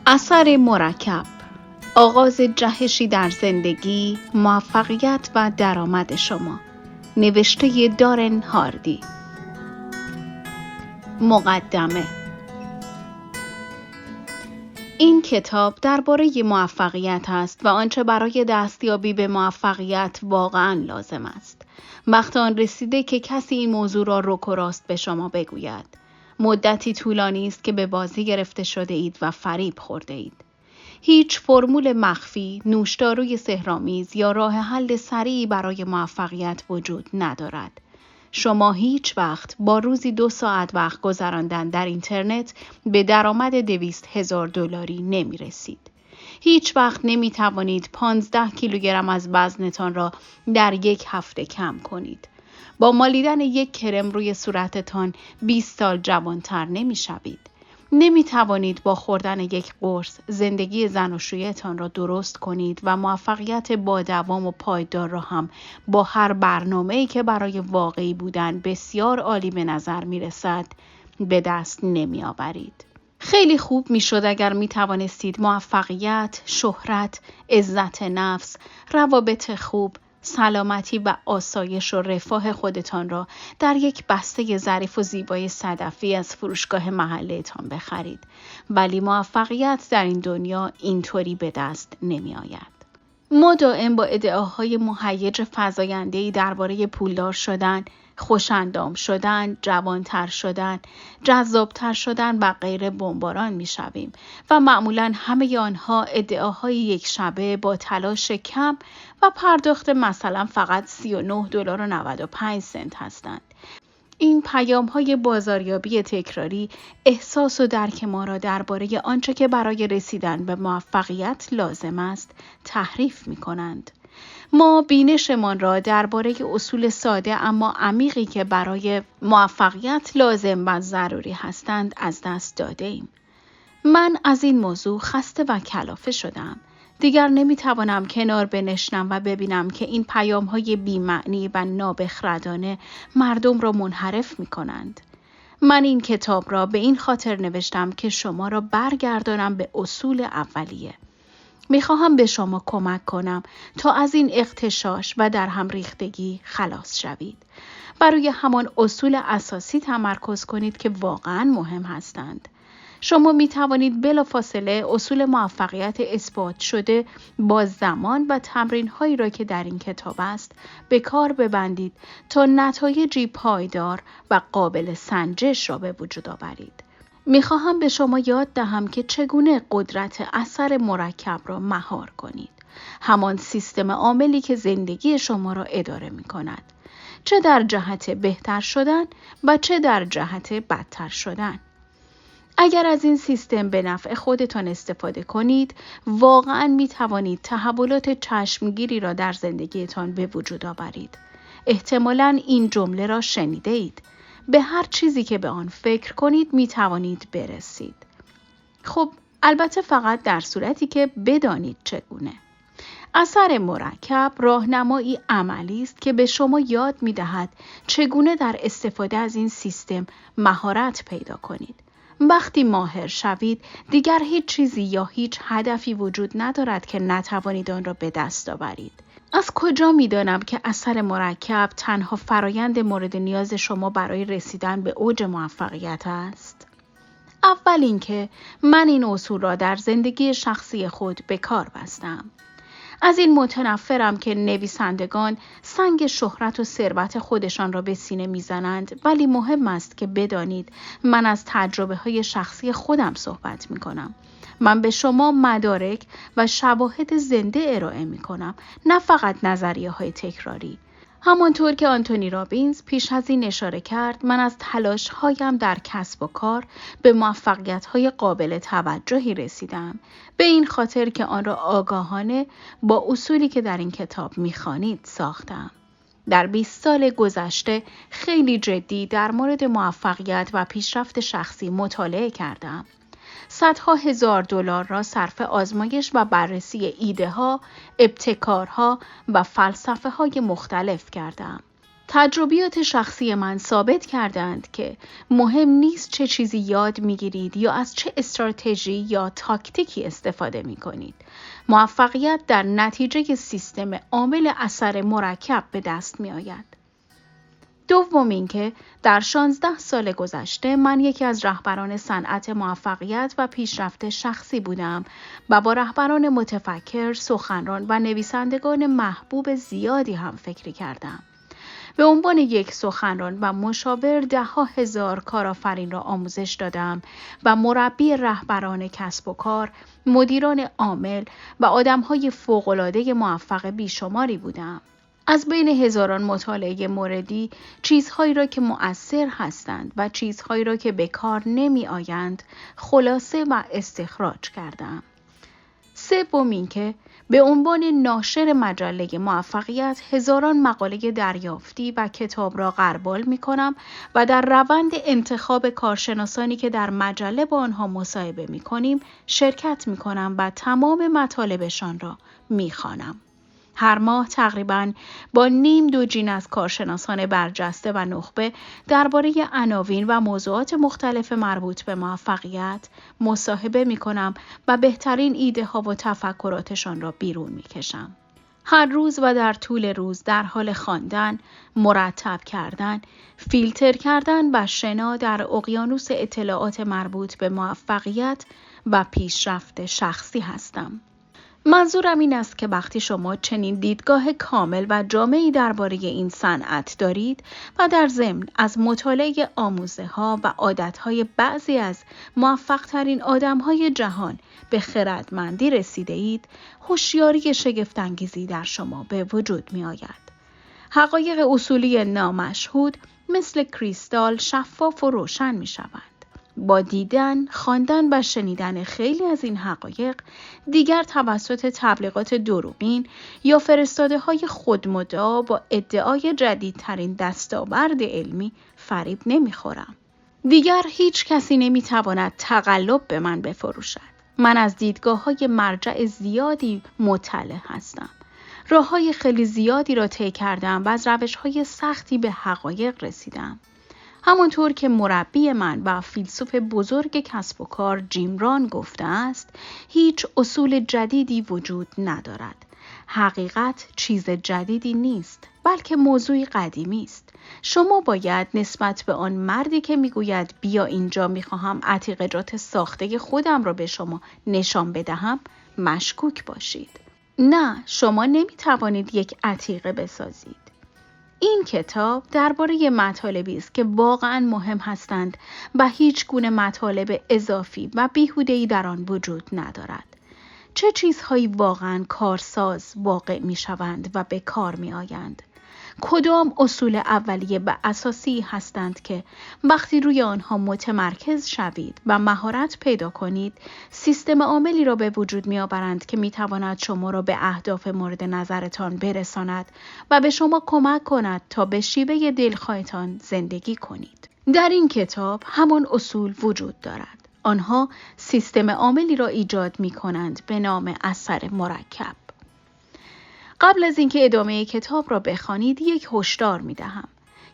اثر مرکب، آغاز جهشی در زندگی، موفقیت و درآمد شما. نوشته دارن هاردی. مقدمه. این کتاب درباره موفقیت است و آنچه برای دستیابی به موفقیت واقعاً لازم است. وقت آن رسیده که کسی این موضوع را رک و راست به شما بگوید. مدتی طولانی است که به بازی گرفته شده اید و فریب خورده اید. هیچ فرمول مخفی، نوشداروی سحرآمیز یا راه حل سریعی برای موفقیت وجود ندارد. شما هیچ وقت با روزی 2 ساعت وقت گذراندن در اینترنت به درآمد 200,000 دلاری نمی رسید. هیچ وقت نمی توانید 15 کیلوگرم از وزنتان را در 1 هفته کم کنید. با مالیدن 1 کرم روی صورتتان 20 سال جوانتر نمی شوید. نمی توانید با خوردن 1 قرص زندگی زناشویی‌تان را درست کنید و موفقیت با دوام و پایدار را هم با هر برنامه‌ای که برای واقعی بودن بسیار عالی به نظر می رسد به دست نمی آورید. خیلی خوب می شد اگر می توانستید موفقیت، شهرت، عزت نفس، روابط خوب، سلامتی و آسایش و رفاه خودتان را در یک بسته ظریف و زیبای صدفی از فروشگاه محله‌تان بخرید. ولی موفقیت در این دنیا اینطوری به دست نمی آید. ما دائم با ادعاهای مهیج فزاینده‌ای درباره پولدار شدن، خوش‌اندام شدن، جوانتر شدن، جذابتر شدن و غیره بمباران می‌شویم و معمولاً همه آنها ادعاهای یک شبه با تلاش کم و پرداخت مثلا فقط $39.95 هستند. این پیام‌های بازاریابی تکراری احساس و درک ما را درباره آنچه که برای رسیدن به موفقیت لازم است تحریف می‌کنند. ما بینشمان را درباره اصول ساده اما عمیقی که برای موفقیت لازم و ضروری هستند از دست داده ایم. من از این موضوع خسته و کلافه شدم. دیگر نمیتوانم کنار بنشینم و ببینم که این پیام‌های بی‌معنی و نابخردانه مردم را منحرف می‌کنند. من این کتاب را به این خاطر نوشتم که شما را برگردانم به اصول اولیه. میخواهم به شما کمک کنم تا از این اغتشاش و در هم ریختگی خلاص شوید و روی همان اصول اساسی تمرکز کنید که واقعاً مهم هستند. شما می توانید بلافاصله اصول موفقیت اثبات شده با زمان و تمرین هایی را که در این کتاب است به کار ببندید تا نتایجی پایدار و قابل سنجش را به وجود آورید. میخواهم به شما یاد دهم که چگونه قدرت اثر مرکب را مهار کنید. همان سیستم عاملی که زندگی شما را اداره می کند. چه در جهت بهتر شدن و چه در جهت بدتر شدن. اگر از این سیستم به نفع خودتان استفاده کنید، واقعاً می توانید تحولات چشمگیری را در زندگیتان به وجود آورید. احتمالاً این جمله را شنیده اید. به هر چیزی که به آن فکر کنید می توانید برسید. خب البته فقط در صورتی که بدانید چگونه. اثر مرکب راهنمایی عملی است که به شما یاد می دهد چگونه در استفاده از این سیستم مهارت پیدا کنید. وقتی ماهر شوید دیگر هیچ چیزی یا هیچ هدفی وجود ندارد که نتوانید آن را به دست آورید. از کجا می‌دانم که اثر مرکب تنها فرایند مورد نیاز شما برای رسیدن به اوج موفقیت است؟ اول اینکه من این اصول را در زندگی شخصی خود به کار بستم. از این متنفرم که نویسندگان سنگ شهرت و ثروت خودشان را به سینه میزنند، ولی مهم است که بدانید من از تجربه‌های شخصی خودم صحبت می‌کنم. من به شما مدارک و شواهد زنده ارائه می‌کنم، نه فقط نظریه‌های تکراری. همانطور که آنتونی رابینز پیش از این اشاره کرد، من از تلاش‌هایم در کسب و کار به موفقیت‌های قابل توجهی رسیدم، به این خاطر که آن را آگاهانه با اصولی که در این کتاب می‌خوانید ساختم. در 20 سال گذشته خیلی جدی در مورد موفقیت و پیشرفت شخصی مطالعه کردم. صدها هزار دلار را صرف آزمایش و بررسی ایده ها، ابتکارها و فلسفه های مختلف کردم. تجربیات شخصی من ثابت کردند که مهم نیست چه چیزی یاد میگیرید یا از چه استراتژی یا تاکتیکی استفاده میکنید. موفقیت در نتیجه سیستم عامل اثر مرکب به دست میآید. دوم اینکه در 16 سال گذشته من یکی از رهبران صنعت موفقیت و پیشرفت شخصی بودم و با رهبران متفکر، سخنران و نویسندگان محبوب زیادی هم فکری کردم. به عنوان یک سخنران و مشاور 10,000 کارآفرین را آموزش دادم و مربی رهبران کسب و کار، مدیران عامل و آدم‌های فوق‌العاده موفق بیشماری بودم. از بین هزاران مطالعه موردی، چیزهایی را که مؤثر هستند و چیزهایی را که به کار نمی آیند، خلاصه و استخراج کردم. سوم اینکه به عنوان ناشر مجله موفقیت هزاران مقاله دریافتی و کتاب را غربال می کنم و در روند انتخاب کارشناسانی که در مجله با آنها مصاحبه می کنیم شرکت می کنم و تمام مطالبشان را می خوانم. هر ماه تقریباً با 1.5 جین از کارشناسان برجسته و نخبه درباره عناوین و موضوعات مختلف مربوط به موفقیت مصاحبه می کنم و بهترین ایده ها و تفکراتشان را بیرون می کشم. هر روز و در طول روز در حال خواندن، مرتب کردن، فیلتر کردن و شنا در اقیانوس اطلاعات مربوط به موفقیت و پیشرفت شخصی هستم. منظورم این است که وقتی شما چنین دیدگاه کامل و جامعی درباره این صنعت دارید و در ضمن از مطالعه آموزه‌ها و عادت‌های بعضی از موفق‌ترین آدم‌های جهان به خردمندی رسیده اید، هوشیاری شگفت‌انگیزی در شما به وجود می‌آید. حقایق اصولی نامشهود مثل کریستال شفاف و روشن می‌شوند. با دیدن، خواندن و شنیدن خیلی از این حقایق دیگر توسط تبلیغات دروغین یا فرستاده‌های خودمدعا با ادعای جدیدترین دستاورد علمی فریب نمیخورم. دیگر هیچ کسی نمیتواند تقلب به من بفروشد. من از دیدگاه‌های مرجع زیادی مطلع هستم. راه‌های خیلی زیادی را طی کردم و از روش‌های سختی به حقایق رسیدم. همونطور که مربی من و فیلسوف بزرگ کسب و کار جیم ران گفته است، هیچ اصول جدیدی وجود ندارد. حقیقت چیز جدیدی نیست، بلکه موضوعی قدیمی است. شما باید نسبت به آن مردی که میگوید بیا اینجا میخواهم عتیقجات ساخته خودم را به شما نشان بدهم، مشکوک باشید. نه، شما نمیتوانید یک عتیقه بسازید. این کتاب درباره مطالبی است که واقعاً مهم هستند و هیچ گونه مطالب اضافی و بیهوده‌ای در آن وجود ندارد. چه چیزهایی واقعاً کارساز واقع می شوند و به کار می آیند؟ کدام اصول اولیه و اساسی هستند که وقتی روی آنها متمرکز شوید و مهارت پیدا کنید، سیستم عاملی را به وجود می آورند که می تواند شما را به اهداف مورد نظرتان برساند و به شما کمک کند تا به شیوه دلخواهتان زندگی کنید. در این کتاب همان اصول وجود دارد. آنها سیستم عاملی را ایجاد می کنند به نام اثر مرکب. قبل از اینکه ادامه کتاب را بخوانید یک هشدار می‌دهم.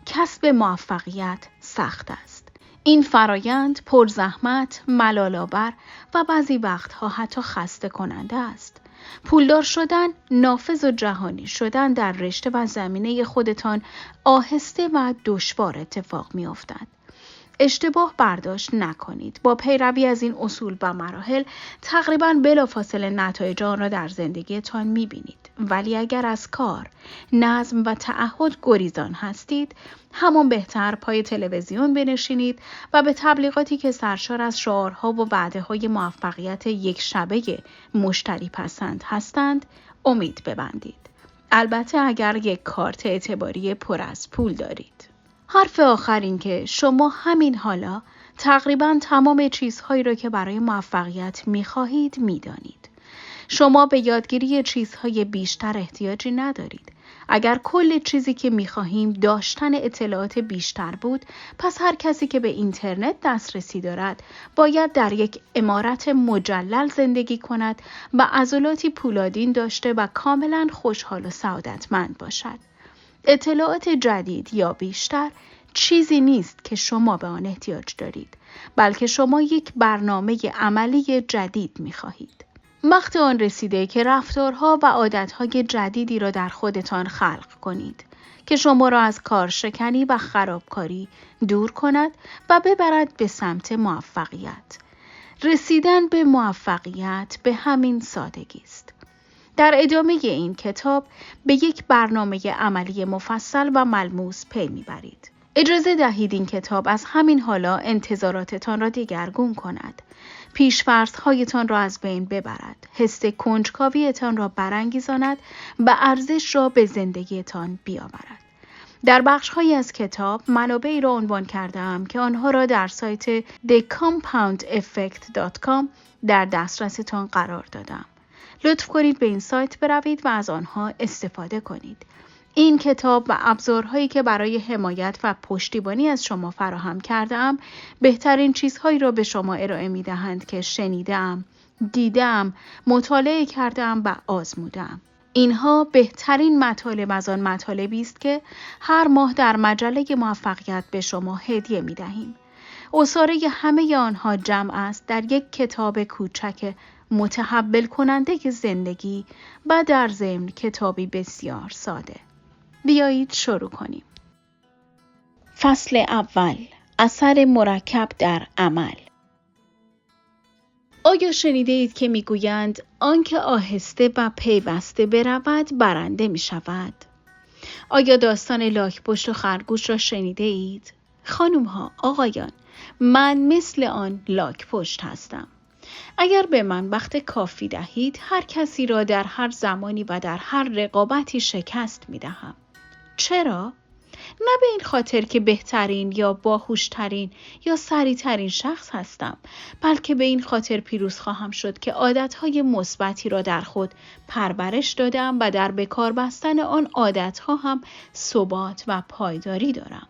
کسب موفقیت سخت است. این فرایند پرزحمت، ملال‌آور و بعضی وقتها حتی خسته کننده است. پولدار شدن، نافذ و جهانی شدن در رشته و زمینه خودتان آهسته و دشوار اتفاق می‌افتد. اشتباه برداشت نکنید. با پیروی از این اصول و مراحل تقریباً بلافاصله نتایج آن را در زندگیتان می‌بینید. ولی اگر از کار، نظم و تعهد گریزان هستید، همان بهتر پای تلویزیون بنشینید و به تبلیغاتی که سرشار از شعارها و وعده‌های موفقیت یک شبه مشتری پسند هستند، امید ببندید. البته اگر یک کارت اعتباری پر از پول دارید. حرف آخر این که شما همین حالا تقریباً تمام چیزهایی را که برای موفقیت می‌خواهید می‌دانید. شما به یادگیری چیزهای بیشتر احتیاجی ندارید. اگر کل چیزی که می‌خواهیم داشتن اطلاعات بیشتر بود، پس هر کسی که به اینترنت دسترسی دارد باید در یک عمارت مجلل زندگی کند و عضلاتی پولادین داشته و کاملاً خوشحال و سعادتمند باشد. اطلاعات جدید یا بیشتر چیزی نیست که شما به آن احتیاج دارید، بلکه شما یک برنامه عملی جدید می‌خواهید. وقت آن رسیده که رفتارها و عادتهای جدیدی را در خودتان خلق کنید که شما را از کارشکنی و خرابکاری دور کند و ببرد به سمت موفقیت. رسیدن به موفقیت به همین سادگی است. در ادامه این کتاب به یک برنامه عملی مفصل و ملموس پی میبرید. اجازه دهید این کتاب از همین حالا انتظاراتتان را دگرگون کند. پیش‌فرض‌هایتان را از بین ببرد. حس کنجکاویتان را برانگیزاند و ارزش را به زندگیتان بیاورد. در بخش‌هایی از کتاب منابعی را عنوان کردم که آنها را در سایت thecompoundeffect.com در دسترستان قرار دادم. لطف کنید به این سایت بروید و از آنها استفاده کنید. این کتاب و ابزارهایی که برای حمایت و پشتیبانی از شما فراهم کردم، بهترین چیزهایی را به شما ارائه می‌دهند که شنیدم، دیدم، مطالعه کردم و آزمودم. اینها بهترین مطالب از آن مطالبی است که هر ماه در مجله موفقیت به شما هدیه می‌دهیم. عصاره همه آنها جمع است در یک کتاب کوچک متحول کننده زندگی و در ضمن کتابی بسیار ساده. بیایید شروع کنیم. فصل اول، اثر مرکب در عمل. آیا شنیده اید که میگویند آنکه آهسته و پیوسته برود برنده می شود؟ آیا داستان لاک‌پشت و خرگوش را شنیده اید؟ خانم ها، آقایان، من مثل آن لاک‌پشت هستم. اگر به من وقت کافی دهید، هر کسی را در هر زمانی و در هر رقابتی شکست می دهم. چرا؟ نه به این خاطر که بهترین یا باهوشترین یا سریعترین شخص هستم، بلکه به این خاطر پیروز خواهم شد که عادتهای مثبتی را در خود پرورش دادم و در بکار بستن آن عادتها هم ثبات و پایداری دارم.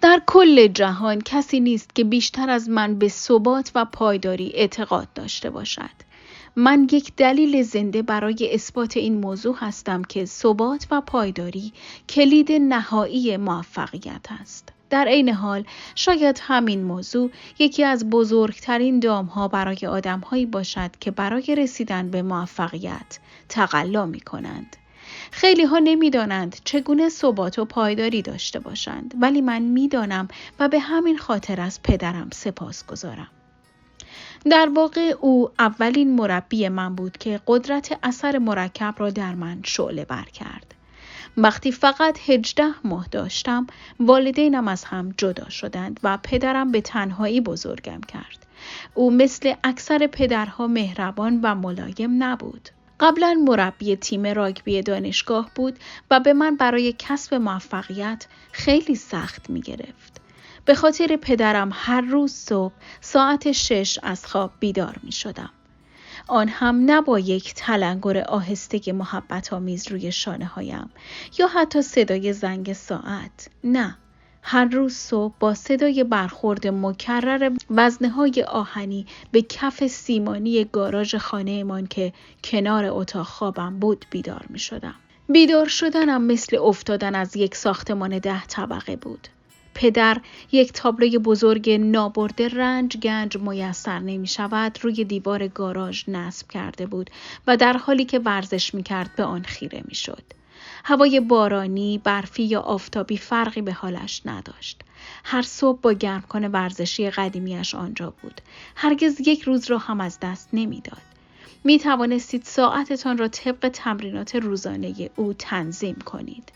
در کل جهان کسی نیست که بیشتر از من به ثبات و پایداری اعتقاد داشته باشد. من یک دلیل زنده برای اثبات این موضوع هستم که ثبات و پایداری کلید نهایی موفقیت است. در عین حال شاید همین موضوع یکی از بزرگترین دام‌ها برای آدم‌هایی باشد که برای رسیدن به موفقیت تقلا می‌کنند. خیلی ها نمی‌دانند چگونه ثبات و پایداری داشته باشند، ولی من می‌دانم و به همین خاطر از پدرم سپاسگزارم. در واقع او اولین مربی من بود که قدرت اثر مرکب را در من شعله ور کرد. وقتی فقط 18 ماه داشتم، والدینم از هم جدا شدند و پدرم به تنهایی بزرگم کرد. او مثل اکثر پدرها مهربان و ملایم نبود. قبلا مربی تیم راگبی دانشگاه بود و به من برای کسب موفقیت خیلی سخت می گرفت. به خاطر پدرم هر روز صبح ساعت 6 از خواب بیدار می شدم. آن هم نه با یک تلنگر آهسته محبت آمیز روی شانه هایم یا حتی صدای زنگ ساعت. نه، هر روز صبح با صدای برخورد مکرر وزنه های آهنی به کف سیمانی گاراژ خانه من که کنار اتاق خوابم بود بیدار می شدم. بیدار شدنم مثل افتادن از یک ساختمان 10 طبقه بود. پدر یک تابلوی بزرگ نابرده رنج گنج میسر نمی شود روی دیوار گاراژ نصب کرده بود و در حالی که ورزش می کرد به آن خیره می شد. هوای بارانی، برفی یا آفتابی فرقی به حالش نداشت. هر صبح با گرمکن ورزشی قدیمیش آنجا بود. هرگز یک روز را هم از دست نمی داد. می توانستید ساعتتان را طبق تمرینات روزانه او تنظیم کنید.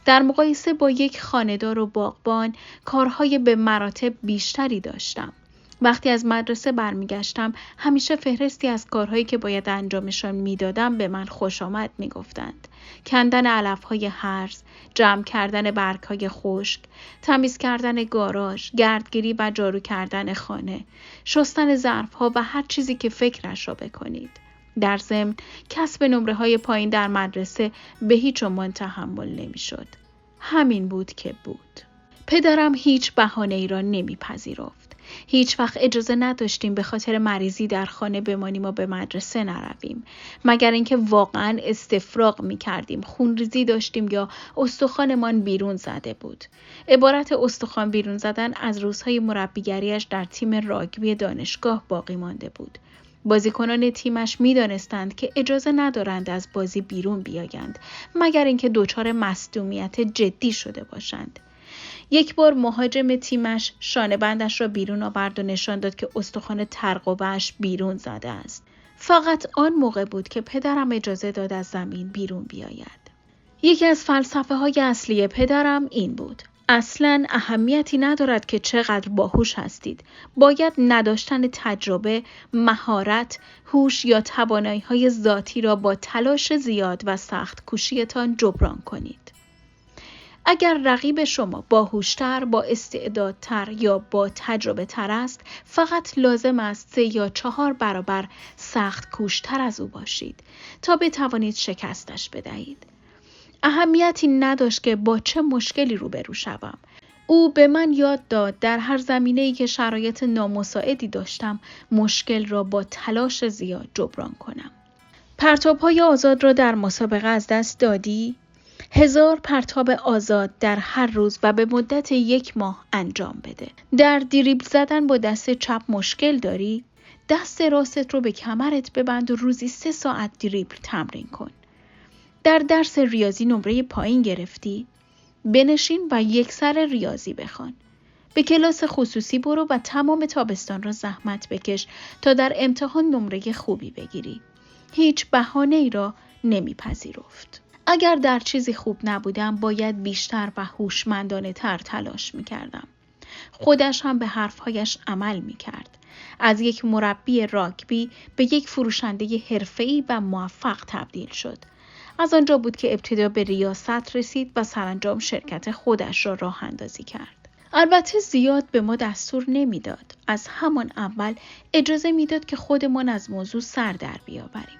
در مقایسه با یک خانه‌دار و باغبان کارهای به مراتب بیشتری داشتم. وقتی از مدرسه برمیگشتم همیشه فهرستی از کارهایی که باید انجامشان میدادم به من خوش آمد میگفتند. کندن علفهای هرز، جمع کردن برگهای خشک، تمیز کردن گاراژ، گردگیری و جارو کردن خانه، شستن ظرفها و هر چیزی که فکرش را بکنید. در ضمن کسب نمره‌های پایین در مدرسه به هیچ عنوان تحمل نمی‌شد. همین بود که بود. پدرم هیچ بهانه‌ای را نمی‌پذیرفت. هیچ وقت اجازه نداشتیم به خاطر مریضی در خانه بمانیم و به مدرسه نرویم، مگر اینکه واقعاً استفراغ می‌کردیم، خونریزی داشتیم یا استخوانمان بیرون زده بود. عبارت استخوان بیرون زدن از روزهای مربیگریش در تیم راگبی دانشگاه باقی مانده بود. بازیکنان تیمش می‌دانستند که اجازه ندارند از بازی بیرون بیایند، مگر اینکه دچار مصدومیت جدی شده باشند. یک بار مهاجم تیمش شانه بندش را بیرون آورد و نشان داد که استخوان ترقوه‌اش بیرون زده است. فقط آن موقع بود که پدرم اجازه داد از زمین بیرون بیاید. یکی از فلسفه‌های اصلی پدرم این بود: اصلاً اهمیتی ندارد که چقدر باهوش هستید. باید نداشتن تجربه، مهارت، هوش یا توانایی‌های ذاتی را با تلاش زیاد و سخت کوشی‌تان جبران کنید. اگر رقیب شما باهوشتر، با استعدادتر یا با تجربه تر است، فقط لازم است 3 یا 4 برابر سخت کوشتر از او باشید تا بتوانید شکستش بدهید. اهمیتی نداشت که با چه مشکلی روبرو شوم. او به من یاد داد در هر زمینه‌ای که شرایط نامساعدی داشتم، مشکل را با تلاش زیاد جبران کنم. پرتاب‌های آزاد را در مسابقه از دست دادی؟ 1000 پرتاب آزاد در هر روز و به مدت 1 ماه انجام بده. در دریبل زدن با دست چپ مشکل داری؟ دست راست رو به کمرت ببند و روزی 3 ساعت دریبل تمرین کن. در درس ریاضی نمره پایین گرفتی؟ بنشین و 1 سر ریاضی بخوان. به کلاس خصوصی برو و تمام تابستان را زحمت بکش تا در امتحان نمره خوبی بگیری. هیچ بهانه‌ای را نمیپذیرفت. اگر در چیزی خوب نبودم، باید بیشتر و هوشمندانه تر تلاش میکردم. خودش هم به حرفهایش عمل میکرد. از یک مربی راگبی به یک فروشنده حرفه‌ای و موفق تبدیل شد. از آنجا بود که ابتدا به ریاست رسید و سرانجام شرکت خودش را راه اندازی کرد. البته زیاد به ما دستور نمیداد. از همان اول اجازه میداد که خودمان از موضوع سر در بیاوریم.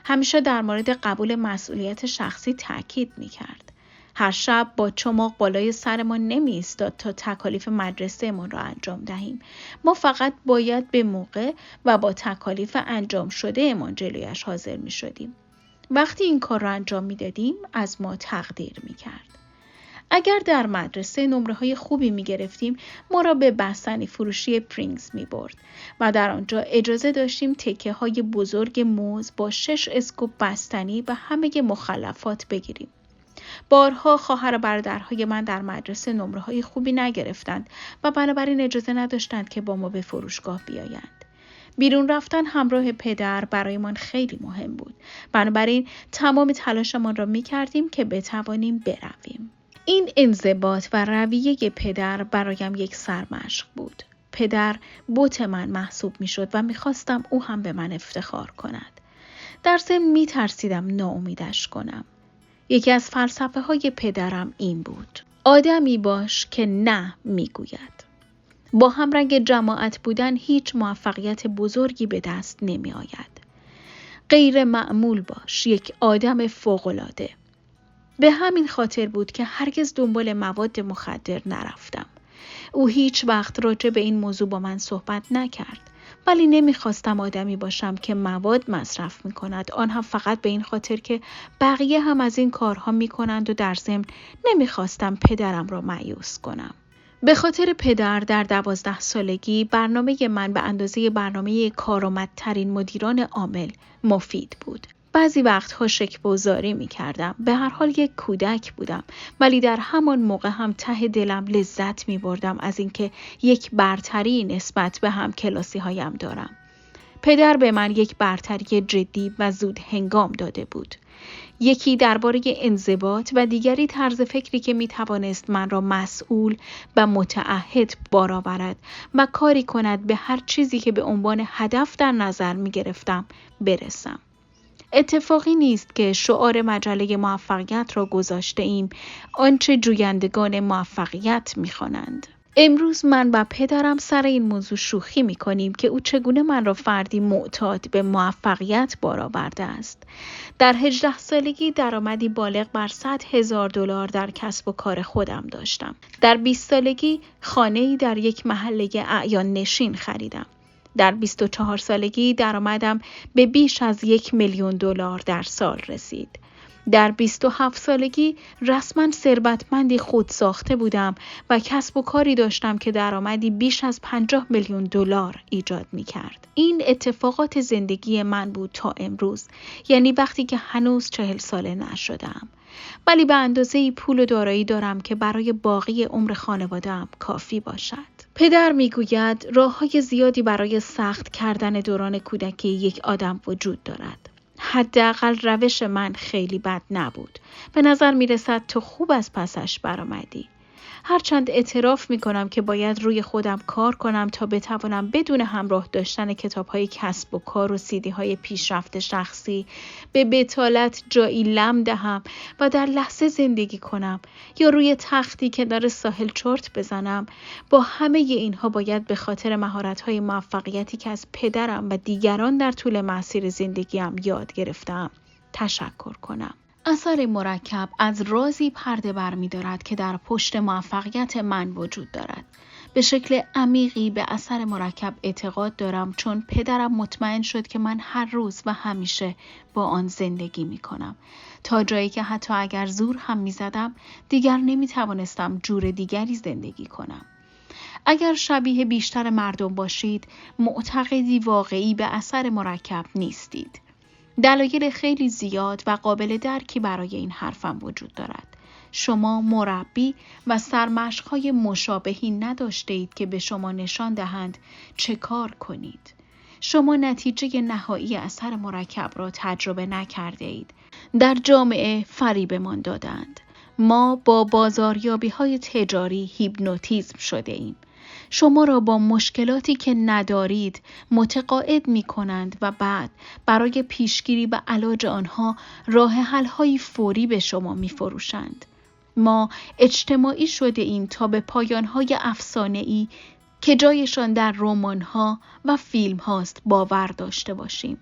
همیشه در مورد قبول مسئولیت شخصی تاکید می‌کرد. هر شب با چماق بالای سرمان نمی‌ایستاد تا تکالیف مدرسه‌مان را انجام دهیم. ما فقط باید به موقع و با تکالیف انجام شده‌مان جلویش حاضر می‌شدیم. وقتی این کار را انجام می‌دادیم، از ما تقدیر می‌کرد. اگر در مدرسه نمره‌های خوبی می‌گرفتیم، ما را به بستنی فروشی پرینگز می‌برد و در آنجا اجازه داشتیم تکه‌های بزرگ موز با 6 اسکوپ بستنی و همه مخلفات بگیریم. بارها خواهر و برادرهای من در مدرسه نمره‌های خوبی نگرفتند و بنابراین اجازه نداشتند که با ما به فروشگاه بیایند. بیرون رفتن همراه پدر برایمان خیلی مهم بود. بنابراین تمام تلاشمان را می‌کردیم که بتوانیم برویم. این انضباط و رویه پدر برایم یک سرمشق بود. پدر بت من محسوب می شد و می خواستم او هم به من افتخار کند. در ضمن می ترسیدم ناامیدش کنم. یکی از فلسفه های پدرم این بود: آدمی باش که نه می گوید. با همرنگ جماعت بودن هیچ موفقیت بزرگی به دست نمی آید. غیر معمول باش، یک آدم فوق‌العاده. به همین خاطر بود که هرگز دنبال مواد مخدر نرفتم. او هیچ وقت راجع به این موضوع با من صحبت نکرد، ولی نمیخواستم آدمی باشم که مواد مصرف میکند، آن هم فقط به این خاطر که بقیه هم از این کارها میکنند و در ضمن نمیخواستم پدرم را مایوس کنم. به خاطر پدر در 12 سالگی برنامه من به اندازه برنامه کارآمدترین مدیران عامل مفید بود. بعضی وقتها شکرگزاری می‌کردم. به هر حال یک کودک بودم، ولی در همان موقع هم ته دلم لذت می‌بردم از اینکه یک برتری نسبت به هم کلاسی هایم دارم. پدر به من یک برتری جدی و زود هنگام داده بود. یکی درباره انضباط و دیگری طرز فکری که می‌توانست من را مسئول و متعهد بار آورد و کاری کند به هر چیزی که به عنوان هدف در نظر می‌گرفتم برسم. اتفاقی نیست که شعار مجله موفقیت را گذاشته ایم: آنچه جویندگان موفقیت می‌خوانند. امروز من و پدرم سر این موضوع شوخی می‌کنیم که او چگونه من را فردی معتاد به موفقیت بار آورده است. در 18 سالگی درآمدی بالغ بر $100,000 در کسب و کار خودم داشتم. در 20 سالگی خانه‌ای در یک محله اعیان نشین خریدم. در 24 سالگی درآمدم به بیش از $1,000,000 در سال رسید. در 27 سالگی رسما ثروتمندی خود ساخته بودم و کسب و کاری داشتم که درآمدی بیش از $50,000,000 ایجاد می کرد. این اتفاقات زندگی من بود تا امروز، یعنی وقتی که هنوز 40 ساله نشدم. ولی به اندازه‌ای پول و دارایی دارم که برای باقی عمر خانواده‌ام کافی باشد. پدر میگوید راه‌های زیادی برای سخت کردن دوران کودکی یک آدم وجود دارد. حداقل روش من خیلی بد نبود. به نظر می رسد تو خوب از پسش برآمدی. هرچند اعتراف می کنم که باید روی خودم کار کنم تا بتوانم بدون همراه داشتن کتاب‌های کسب و کار و سیدی‌های پیشرفت شخصی به بتالت جایی لم دهم و در لحظه زندگی کنم یا روی تختی کنار ساحل چرت بزنم. با همه اینها باید به خاطر مهارت‌های موفقیتی که از پدرم و دیگران در طول مسیر زندگیم یاد گرفتم تشکر کنم. اثر مرکب از رازی پرده برمی‌دارد که در پشت موفقیت من وجود دارد. به شکل عمیقی به اثر مرکب اعتقاد دارم چون پدرم مطمئن شد که من هر روز و همیشه با آن زندگی می‌کنم. تا جایی که حتی اگر زور هم می‌زدم دیگر نمی‌توانستم جور دیگری زندگی کنم. اگر شبیه بیشتر مردم باشید، معتقدی واقعی به اثر مرکب نیستید. دلایل خیلی زیاد و قابل درکی برای این حرفم وجود دارد. شما مربی و سرمشق‌های مشابهی نداشته اید که به شما نشان دهند چه کار کنید. شما نتیجه نهایی اثر مرکب را تجربه نکرده اید. در جامعه فریبمان دادند. ما با بازاریابی‌های تجاری هیپنوتیزم شده ایم. شما را با مشکلاتی که ندارید متقاعد می کنند و بعد برای پیشگیری و علاج آنها راه حل‌های فوری به شما می فروشند. ما اجتماعی شده ایم تا به پایان‌های افسانه‌ای که جایشان در رمان‌ها و فیلم هاست باور داشته باشیم.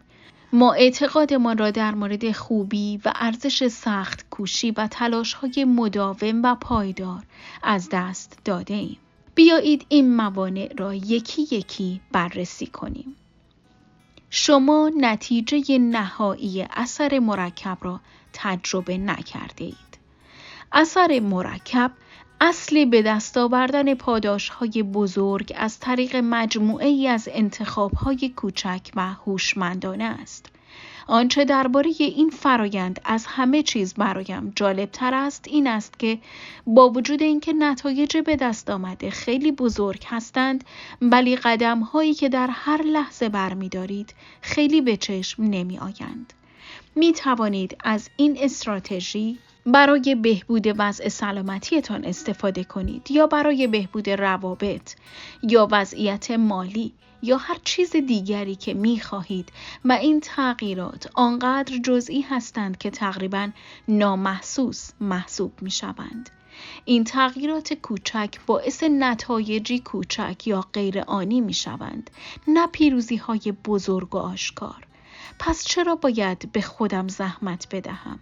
ما اعتقادمان را در مورد خوبی و ارزش سخت کوشی و تلاش‌های مداوم و پایدار از دست داده ایم. بیایید این موانع را یکی یکی بررسی کنیم. شما نتیجه نهایی اثر مرکب را تجربه نکرده اید. اثر مرکب اصلی به دست آوردن پاداش‌های بزرگ از طریق مجموعه‌ای از انتخاب‌های کوچک و هوشمندانه است. آنچه درباره این فرایند از همه چیز برایم جالب‌تر است این است که با وجود اینکه نتایج به دست آمده خیلی بزرگ هستند، ولی قدم‌هایی که در هر لحظه برمی‌دارید خیلی به چشم نمی‌آیند. می‌توانید از این استراتژی برای بهبود وضع سلامتیتان استفاده کنید یا برای بهبود روابط یا وضعیت مالی یا هر چیز دیگری که می خواهید و این تغییرات آنقدر جزئی هستند که تقریباً نامحسوس محسوب می شوند. این تغییرات کوچک باعث نتایجی کوچک یا غیر آنی می شوند، نه پیروزی های بزرگ و آشکار. پس چرا باید به خودم زحمت بدهم؟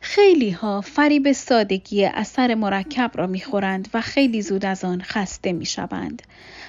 خیلی ها فریب سادگی اثر مرکب را می‌خورند و خیلی زود از آن خسته می‌شوند.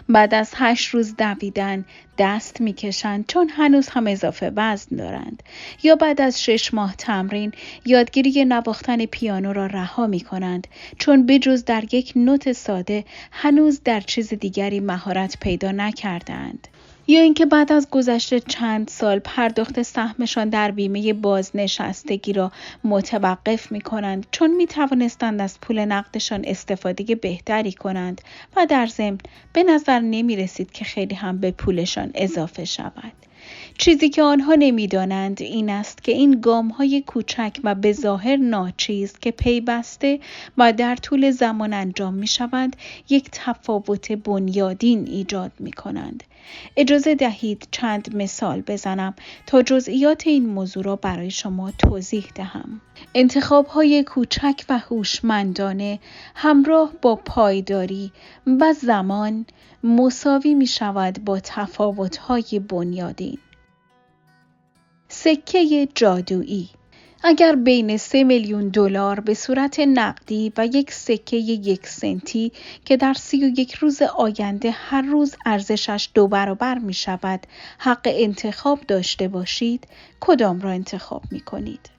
بعد از 8 روز دویدن دست می‌کشند چون هنوز هم اضافه وزن دارند، یا بعد از 6 ماه تمرین یادگیری نواختن پیانو را رها می‌کنند چون بجز در یک نوت ساده هنوز در چیز دیگری مهارت پیدا نکردند. یا اینکه بعد از گذشت چند سال پرداخت سهمشان در بیمه بازنشستگی را متوقف می کنند چون می توانستند از پول نقدشان استفاده بهتری کنند و در ضمن به نظر نمی رسید که خیلی هم به پولشان اضافه شود. چیزی که آنها نمی‌دانند این است که این گام‌های کوچک و به ظاهر ناچیز که پیوسته و در طول زمان انجام می‌شوند، یک تفاوت بنیادین ایجاد می‌کنند. اجازه دهید چند مثال بزنم تا جزئیات این موضوع را برای شما توضیح دهم. انتخاب‌های کوچک و هوشمندانه همراه با پایداری و زمان مساوی می‌شود با تفاوت‌های بنیادین. سکه جادویی. اگر بین 3 میلیون دلار به صورت نقدی و یک سکه 1 سنتی که در 31 روز آینده هر روز ارزشش 2 برابر می شود حق انتخاب داشته باشید، کدام را انتخاب می کنید؟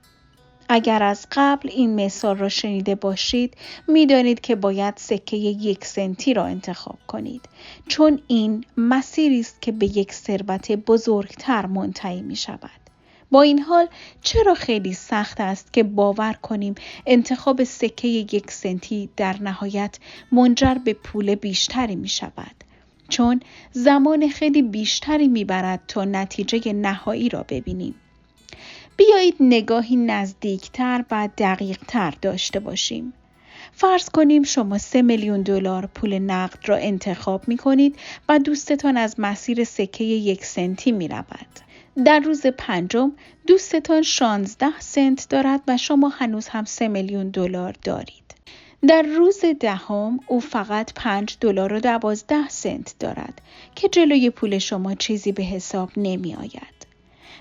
اگر از قبل این مثال را شنیده باشید، می دانید که باید سکه 1 سنتی را انتخاب کنید، چون این مسیری است که به یک ثروت بزرگتر منتهی می شود. با این حال چرا خیلی سخت است که باور کنیم انتخاب سکه 1 سنتی در نهایت منجر به پول بیشتری می شود؟ چون زمان خیلی بیشتری می برد تا نتیجه نهایی را ببینیم. بیایید نگاهی نزدیکتر و دقیقتر داشته باشیم. فرض کنیم شما 3 میلیون دلار پول نقد را انتخاب می کنید و دوستتان از مسیر سکه 1 سنتی می رود. در روز 5 دوستتان 16 سنت دارد و شما هنوز هم 3 میلیون دلار دارید. در روز 10 او فقط 5 دلار و 12 سنت دارد که جلوی پول شما چیزی به حساب نمی آید.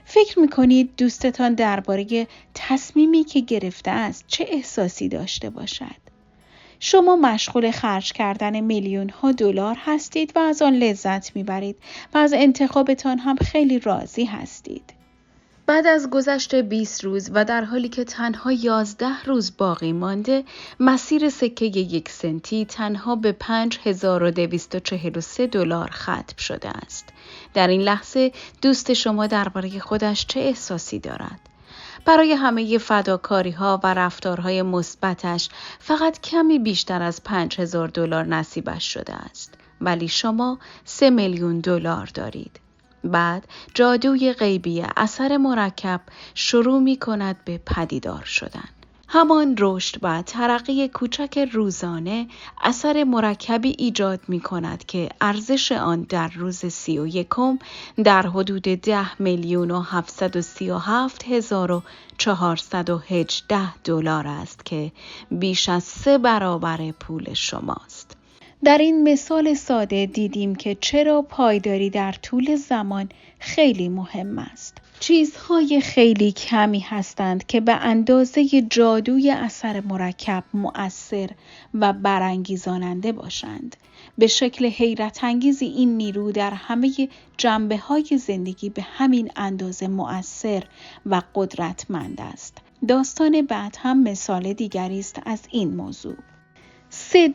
فکر می کنید دوستتان درباره تصمیمی که گرفته است چه احساسی داشته باشد؟ شما مشغول خرج کردن میلیون ها دلار هستید و از آن لذت میبرید و از انتخابتان هم خیلی راضی هستید. بعد از گذشت 20 روز و در حالی که تنها 11 روز باقی مانده، مسیر سکه 1 سنتی تنها به 5243 دلار ختم شده است. در این لحظه دوست شما درباره خودش چه احساسی دارد؟ برای همه فداکاری‌ها و رفتارهای مثبتش فقط کمی بیشتر از 5000 دلار نصیبش شده است، ولی شما 3 میلیون دلار دارید. بعد جادوی غیبی اثر مرکب شروع می‌کند به پدیدار شدن. همان رشد و ترقی کوچک روزانه اثر مرکبی ایجاد می کند که ارزش آن در روز 31 در حدود 10,737,418 دلار است که بیش از 3 برابر پول شماست. در این مثال ساده دیدیم که چرا پایداری در طول زمان خیلی مهم است. چیزهای خیلی کمی هستند که به اندازه جادوی اثر مرکب مؤثر و برانگیزاننده باشند. به شکل حیرت انگیزی این نیرو در همه جنبه‌های زندگی به همین اندازه مؤثر و قدرتمند است. داستان بعد هم مثال دیگری است از این موضوع. 3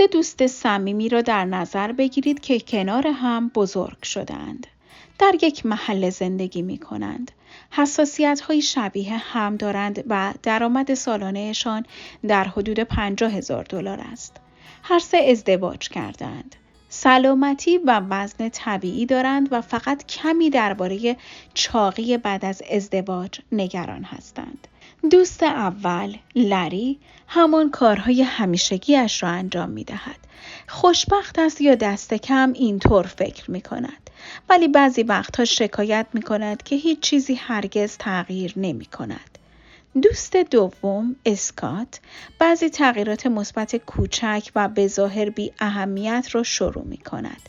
دوست صمیمی را در نظر بگیرید که کنار هم بزرگ شدند. در یک محل زندگی می کنند. حساسیت‌های شبیه هم دارند و درآمد سالانه‌شان در حدود 50,000 دلار است. هر 3 ازدواج کردند. سلامتی و وزن طبیعی دارند و فقط کمی درباره چاقی بعد از ازدواج نگران هستند. دوست اول، لری، همان کارهای همیشگیش را انجام می دهد. خوشبخت است یا دست کم اینطور فکر می کند. ولی بعضی وقتها شکایت می کند که هیچ چیزی هرگز تغییر نمی کند. دوست دوم، اسکات، بعضی تغییرات مثبت کوچک و به ظاهر بی اهمیت را شروع می کند.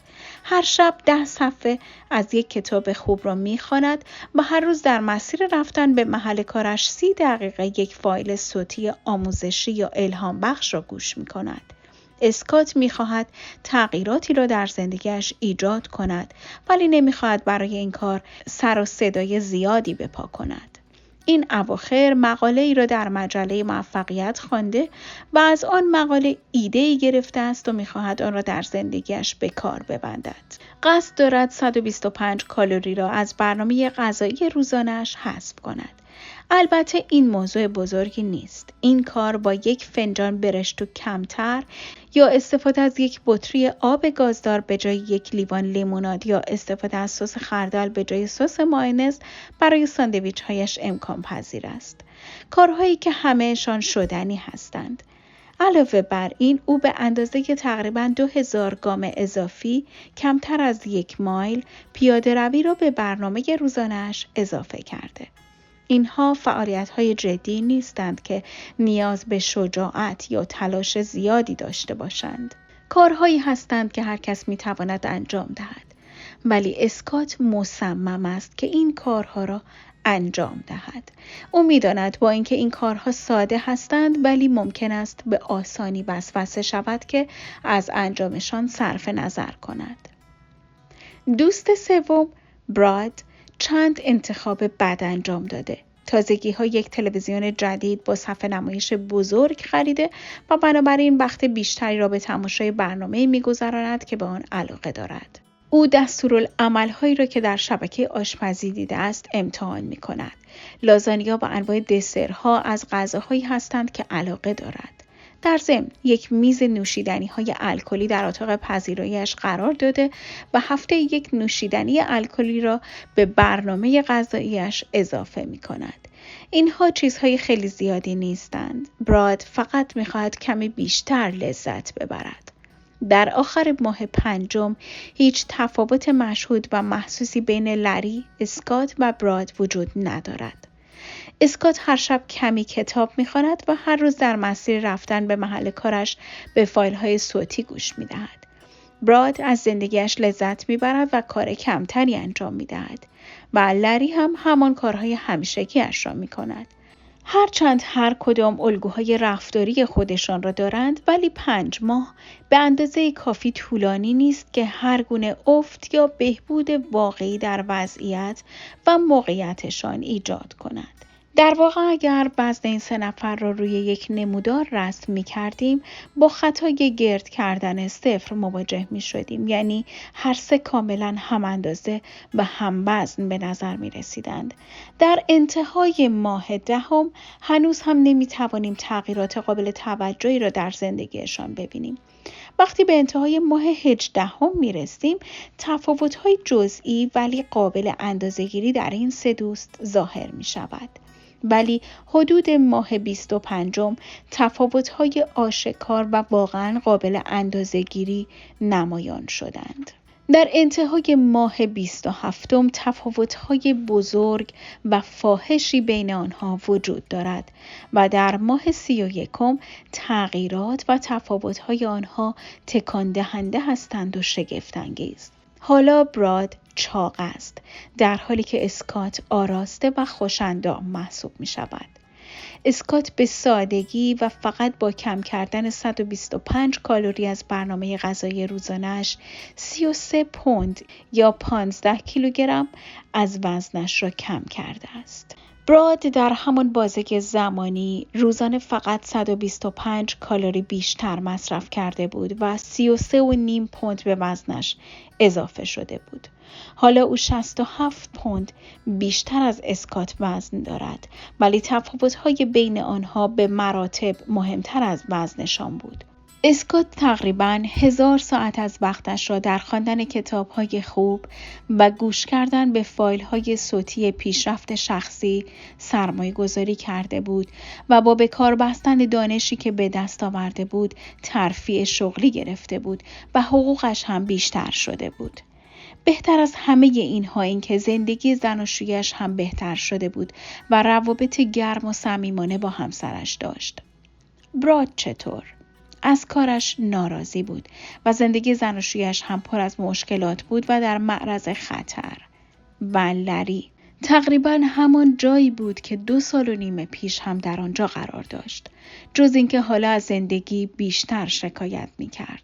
هر شب 10 صفحه از یک کتاب خوب را می‌خواند و هر روز در مسیر رفتن به محل کارش 30 دقیقه یک فایل صوتی آموزشی یا الهام بخش را گوش می‌کند. اسکات می‌خواهد تغییراتی را در زندگیش ایجاد کند، ولی نمی‌خواهد برای این کار سر و صدای زیادی به پا کند. این اواخر مقاله ای را در مجله موفقیت خوانده و از آن مقاله ایده‌ای گرفته است و می‌خواهد آن را در زندگیش به کار ببندد. قصد دارد 125 کالری را از برنامه غذایی روزانه‌اش حذف کند. البته این موضوع بزرگی نیست. این کار با یک فنجان برشتو کمتر یا استفاده از یک بطری آب گازدار به جای یک لیوان لیموناد یا استفاده از سس خردل به جای سس مایونز برای ساندویچ هایش امکان پذیر است. کارهایی که همهشان شدنی هستند. علاوه بر این او به اندازه تقریباً 2000 گام اضافی کمتر از 1 مایل پیاده روی را به برنامه روزانه‌اش اضافه کرده. اینها فعالیت‌های جدی نیستند که نیاز به شجاعت یا تلاش زیادی داشته باشند. کارهایی هستند که هر کس می‌تواند انجام دهد. ولی اسکات مصمم است که این کارها را انجام دهد. او می‌داند با اینکه این کارها ساده هستند ولی ممکن است به آسانی وسوسه شود که از انجامشان صرف نظر کند. دوست سوم، براد، چند انتخاب بد انجام داده. تازگی‌ها یک تلویزیون جدید با صفحه نمایش بزرگ خریده و بنابراین وقت بیشتری را به تماشای برنامه‌ای می‌گذراند که به آن علاقه دارد. او دستورالعمل‌هایی را که در شبکه آشپزی دیده است امتحان می‌کند. لازانیا و انواع دسرها از غذاهایی هستند که علاقه دارد. در ضمن یک میز نوشیدنی‌های الکلی در اتاق پذیرایی‌اش قرار داده و هفته یک نوشیدنی الکلی را به برنامه غذایی‌اش اضافه می‌کند. اینها چیزهای خیلی زیادی نیستند. براد فقط می‌خواهد کمی بیشتر لذت ببرد. در آخر ماه 5 هیچ تفاوت مشهود و محسوسی بین لری، اسکات و براد وجود ندارد. اسکات هر شب کمی کتاب می‌خواند و هر روز در مسیر رفتن به محل کارش به فایل‌های صوتی گوش می‌دهد. براد از زندگیش لذت می‌برد و کار کمتری انجام می‌دهد و لری هم همان کارهای همیشگی‌اش را می‌کند. هرچند هر کدام الگوهای رفتاری خودشان را دارند ولی 5 ماه به اندازه کافی طولانی نیست که هر گونه افت یا بهبود واقعی در وضعیت و موقعیتشان ایجاد کند. در واقع اگر وزن این 3 نفر را روی یک نمودار رسم می کردیم با خطای گرد کردن 0 مواجه می شدیم. یعنی هر 3 کاملا هم اندازه و هم وزن به نظر می رسیدند. در انتهای ماه 10 هنوز هم نمی توانیم تغییرات قابل توجهی را در زندگیشان ببینیم. وقتی به انتهای ماه 18 می رسیم تفاوت‌های جزئی ولی قابل اندازه‌گیری در این 3 دوست ظاهر می شود. ولی حدود ماه 25 تفاوت‌های آشکار و واقعاً قابل اندازه‌گیری نمایان شدند. در انتهای ماه 27 تفاوت‌های بزرگ و فاحشی بین آنها وجود دارد و در ماه 31 تغییرات و تفاوت‌های آنها تکان دهنده هستند و شگفت‌انگیز. حالا براد چاق است در حالی که اسکات آراسته و خوش‌اندام محسوب می شود. اسکات به سادگی و فقط با کم کردن 125 کالری از برنامه غذایی روزانه‌اش 33 پوند یا 15 کیلوگرم از وزنش را کم کرده است. براد در همان بازه زمانی روزانه فقط 125 کالری بیشتر مصرف کرده بود و 33.5 پوند به وزنش اضافه شده بود. حالا او 67 پوند بیشتر از اسکات وزن دارد ولی تفاوت‌های بین آنها به مراتب مهمتر از وزنشان بود. اسکات تقریباً 1000 ساعت از وقتش را در خواندن کتاب‌های خوب و گوش کردن به فایل‌های صوتی پیشرفت شخصی سرمایه‌گذاری کرده بود و با به کار بستن دانشی که به دست آورده بود ترفیع شغلی گرفته بود و حقوقش هم بیشتر شده بود. بهتر از همه اینها این که زندگی زناشویی‌اش هم بهتر شده بود و روابط گرم و صمیمانه با همسرش داشت. براد چطور؟ از کارش ناراضی بود و زندگی زناشویی‌اش هم پر از مشکلات بود و در معرض خطر. و لری تقریباً همان جایی بود که 2.5 سال پیش هم در آنجا قرار داشت، جز اینکه حالا از زندگی بیشتر شکایت می‌کرد.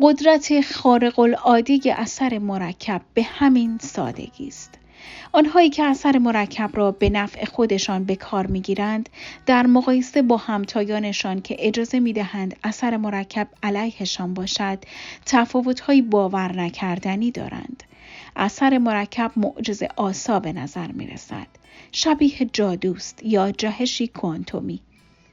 قدرت خارق العاده اثر مرکب به همین سادگی است. آنهایی که اثر مرکب را به نفع خودشان به کار می‌گیرند در مقایسه با همتایانشان که اجازه می‌دهند اثر مرکب علیهشان باشد تفاوت‌های باور نکردنی دارند. اثر مرکب معجزه آسا به نظر می رسد. شبیه جادوست یا جهشی کوانتومی.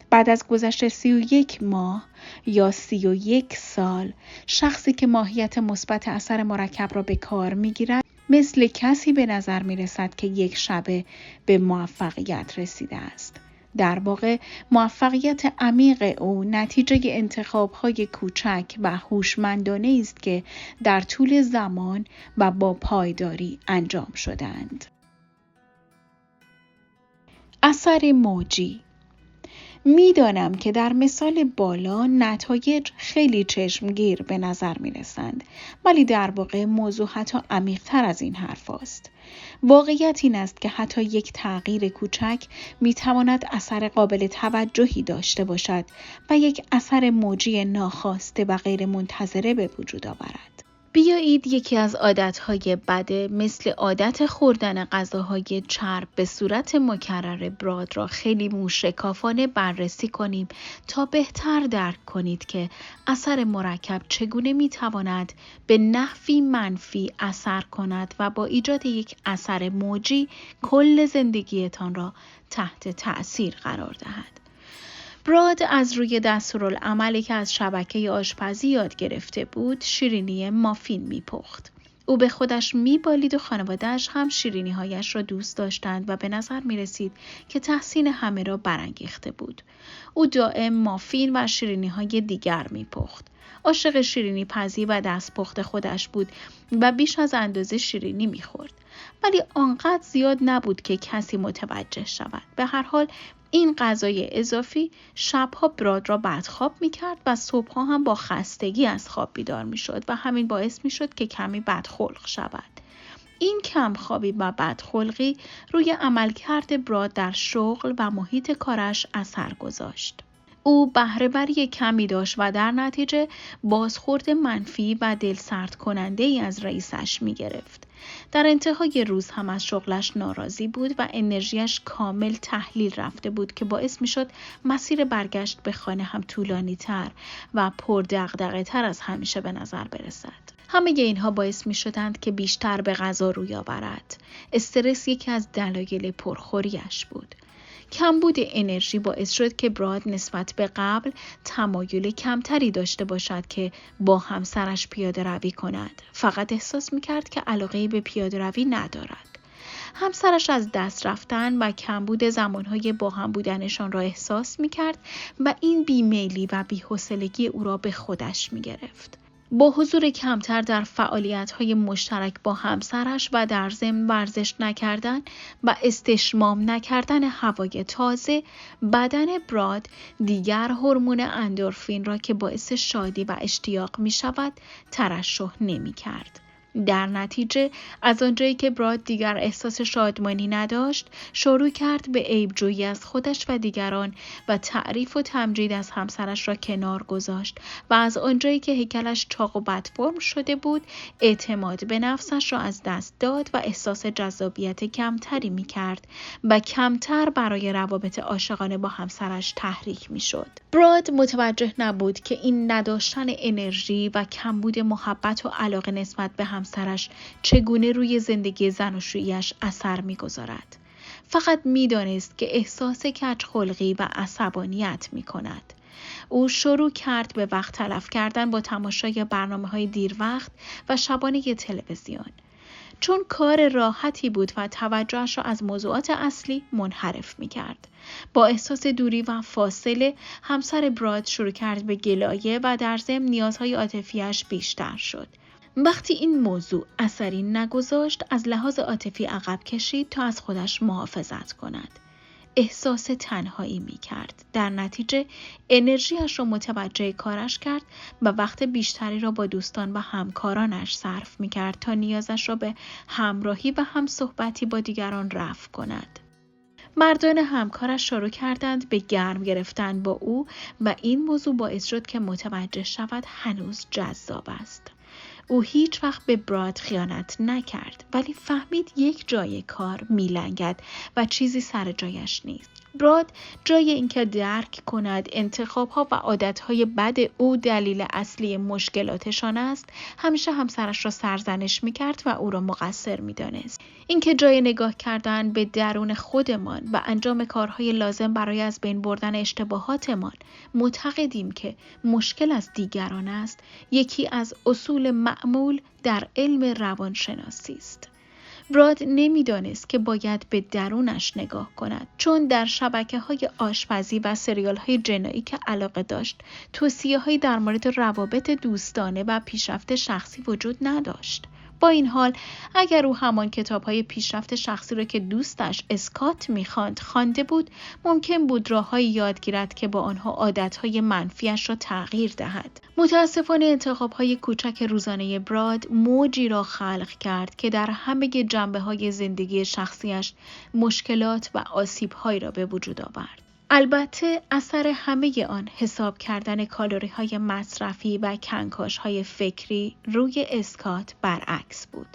بعد از گذشت 31 ماه یا 31 سال، شخصی که ماهیت مثبت اثر مرکب را به کار می گیرد مثل کسی به نظر می رسد که یک شبه به موفقیت رسیده است. در واقع موفقیت عمیق او نتیجه انتخاب‌های کوچک و هوشمندانه است که در طول زمان و با پایداری انجام شدند. اثر موجی. می‌دانم که در مثال بالا نتایج خیلی چشمگیر به نظر می‌رسند، ولی در واقع موضوع حتی عمیق‌تر از این حرف است. واقعیت این است که حتی یک تغییر کوچک می‌تواند اثر قابل توجهی داشته باشد و یک اثر موجی ناخواسته و غیر منتظره به وجود آورد. بیایید یکی از عادتهای بده مثل عادت خوردن غذاهای چرب به صورت مکرر براد را خیلی موشکافانه بررسی کنیم تا بهتر درک کنید که اثر مرکب چگونه میتواند به نحوی منفی اثر کند و با ایجاد یک اثر موجی کل زندگیتان را تحت تأثیر قرار دهد. براد از روی دستورالعملی که از شبکه آشپزی یاد گرفته بود شیرینی مافین میپخت. او به خودش میبالید و خانواده‌اش هم شیرینی‌هایش را دوست داشتند و به نظر میرسید که تحسین همه را برانگیخته بود. او دائم مافین و شیرینی‌های دیگر میپخت. عاشق شیرینی پزی و دستپخت خودش بود و بیش از اندازه شیرینی میخورد. ولی آنقدر زیاد نبود که کسی متوجه شود. به هر حال این غذای اضافی شبها براد را بدخواب میکرد و صبحها هم با خستگی از خواب بیدار میشد و همین باعث میشد که کمی بدخلق شود. این کمخوابی و بدخلقی روی عملکرد براد در شغل و محیط کارش اثر گذاشت. او بهره‌وری کمی داشت و در نتیجه بازخورد منفی و دلسرد کننده ای از رئیسش می گرفت. در انتهای روز هم از شغلش ناراضی بود و انرژیش کامل تحلیل رفته بود که باعث می شد مسیر برگشت به خانه هم طولانی تر و پر دغدغه تر از همیشه به نظر برسد. همه اینها باعث می شدند که بیشتر به غذا روی آورد. استرس یکی از دلایل پرخوریش بود. کمبود انرژی باعث شد که براد نسبت به قبل تمایل کمتری داشته باشد که با همسرش پیاده روی کند. فقط احساس می‌کرد که علاقه‌ای به پیاده روی ندارد. همسرش از دست رفتن و کمبود زمانهای با هم بودنشان را احساس می‌کرد و این بیمیلی و بی‌حوصلگی او را به خودش می‌گرفت. با حضور کمتر در فعالیت‌های مشترک با همسرش و در ضمن ورزش نکردن و استشمام نکردن هوای تازه، بدن براد دیگر هورمون اندورفین را که باعث شادی و اشتیاق می‌شود ترشح نمی‌کرد. در نتیجه از آنجایی که براد دیگر احساس شادمانی نداشت، شروع کرد به عیب‌جویی از خودش و دیگران و تعریف و تمجید از همسرش را کنار گذاشت و از آنجایی که هیکلش چاق و بدفرم شده بود، اعتماد به نفسش را از دست داد و احساس جذابیت کمتری می‌کرد و کمتر برای روابط عاشقانه با همسرش تحریک می‌شد. براد متوجه نبود که این نداشتن انرژی و کمبود محبت و علاقه نسبت به همسرش چگونه روی زندگی زناشویی‌اش اثر می‌گذارد. فقط می‌دانست که احساس کج‌خلقی و عصبانیت می‌کند. او شروع کرد به وقت تلف کردن با تماشای برنامه‌های دیر وقت و شبانه تلویزیون. چون کار راحتی بود و توجهش را از موضوعات اصلی منحرف می‌کرد. با احساس دوری و فاصله همسر براد شروع کرد به گلایه و در ضمن نیازهای عاطفی‌اش بیشتر شد. وقتی این موضوع اثری نگذاشت از لحاظ عاطفی عقب کشید تا از خودش محافظت کند. احساس تنهایی می کرد. در نتیجه انرژیش را متوجه کارش کرد و وقت بیشتری را با دوستان و همکارانش صرف می کرد تا نیازش را به همراهی و همصحبتی با دیگران رفع کند. مردان همکارش شروع کردند به گرم گرفتن با او و این موضوع باعث شد که متوجه شود هنوز جذاب است. او هیچ وقت به براد خیانت نکرد ولی فهمید یک جای کار میلنگد و چیزی سر جایش نیست. براد جای اینکه درک کند انتخاب‌ها و عادت‌های بد او دلیل اصلی مشکلاتشان است، همیشه همسرش را سرزنش می‌کرد و او را مقصر می‌دانست. اینکه جای نگاه کردن به درون خودمان و انجام کارهای لازم برای از بین بردن اشتباهاتمان معتقدیم که مشکل از دیگران است، یکی از اصول معمول در علم روانشناسی است. براد نمیدانست که باید به درونش نگاه کند، چون در شبکه‌های آشپزی و سریال‌های جنایی که علاقه داشت، توصیه‌هایی در مورد روابط دوستانه و پیشرفت شخصی وجود نداشت. با این حال اگر او همان کتاب‌های پیشرفت شخصی را که دوستش اسکات می‌خواند خوانده بود، ممکن بود راه‌هایی یاد گیرد که با آنها عادت‌های منفیش را تغییر دهد. متاسفانه انتخاب‌های کوچک روزانه براد موجی را خلق کرد که در همه جنبه‌های زندگی شخصیش مشکلات و آسیب‌هایی را به وجود آورد. البته اثر همه آن حساب کردن کالری‌های مصرفی و کنکاش‌های فکری روی اسکات برعکس بود.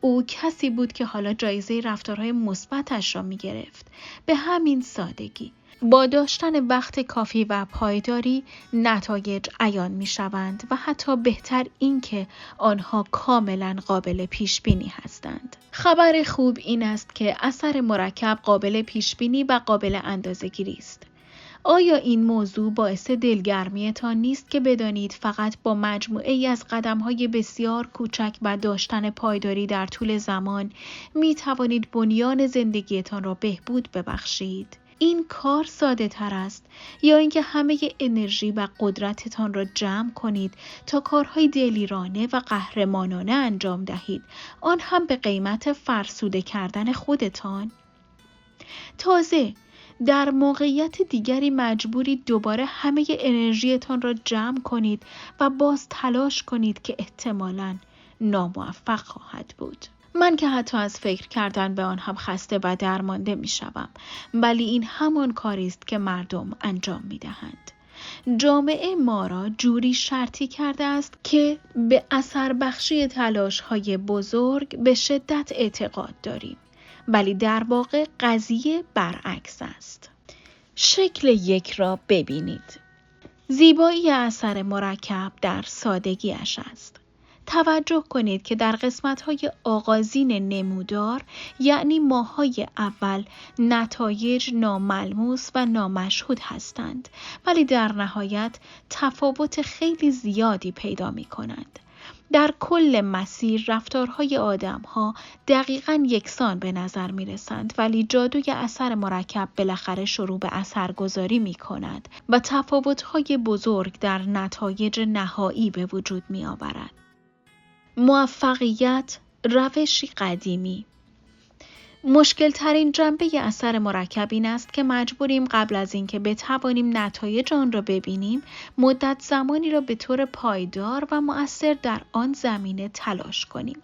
او کسی بود که حالا جایزه رفتارهای مثبتش را می‌گرفت. به همین سادگی. با داشتن وقت کافی و پایداری نتایج عیان می‌شوند و حتی بهتر این که آنها کاملاً قابل پیش‌بینی هستند. خبر خوب این است که اثر مرکب قابل پیش‌بینی و قابل اندازه‌گیری است. آیا این موضوع باعث دلگرمیتان نیست که بدانید فقط با مجموعه‌ای از قدم‌های بسیار کوچک و داشتن پایداری در طول زمان می توانید بنیان زندگیتان را بهبود ببخشید؟ این کار ساده تر است یا اینکه همه انرژی و قدرتتان را جمع کنید تا کارهای دلیرانه و قهرمانانه انجام دهید، آن هم به قیمت فرسوده کردن خودتان؟ تازه در موقعیت دیگری مجبورید دوباره همه انرژیتان را جمع کنید و باز تلاش کنید که احتمالاً ناموفق خواهد بود. من که حتی از فکر کردن به آن هم خسته و درمانده می شوم، ولی این همان کاری است که مردم انجام می دهند. جامعه ما را جوری شرطی کرده است که به اثر بخشی تلاش های بزرگ به شدت اعتقاد داریم، ولی در واقع قضیه برعکس است. شکل یک را ببینید. زیبایی اثر مرکب در سادگیش است. توجه کنید که در قسمت‌های آغازین نمودار، یعنی ماه‌های اول، نتایج ناملموس و نامشهود هستند، ولی در نهایت تفاوت خیلی زیادی پیدا می‌کنند. در کل مسیر رفتارهای آدم‌ها دقیقاً یکسان به نظر می‌رسند، ولی جادوی اثر مرکب بالاخره شروع به اثرگذاری می‌کند و تفاوت‌های بزرگ در نتایج نهایی به وجود می‌آورد. موفقیت روشی قدیمی. مشکل ترین جنبه اثر مرکب این است که مجبوریم قبل از اینکه بتوانیم نتایج آن را ببینیم، مدت زمانی را به طور پایدار و مؤثر در آن زمینه تلاش کنیم.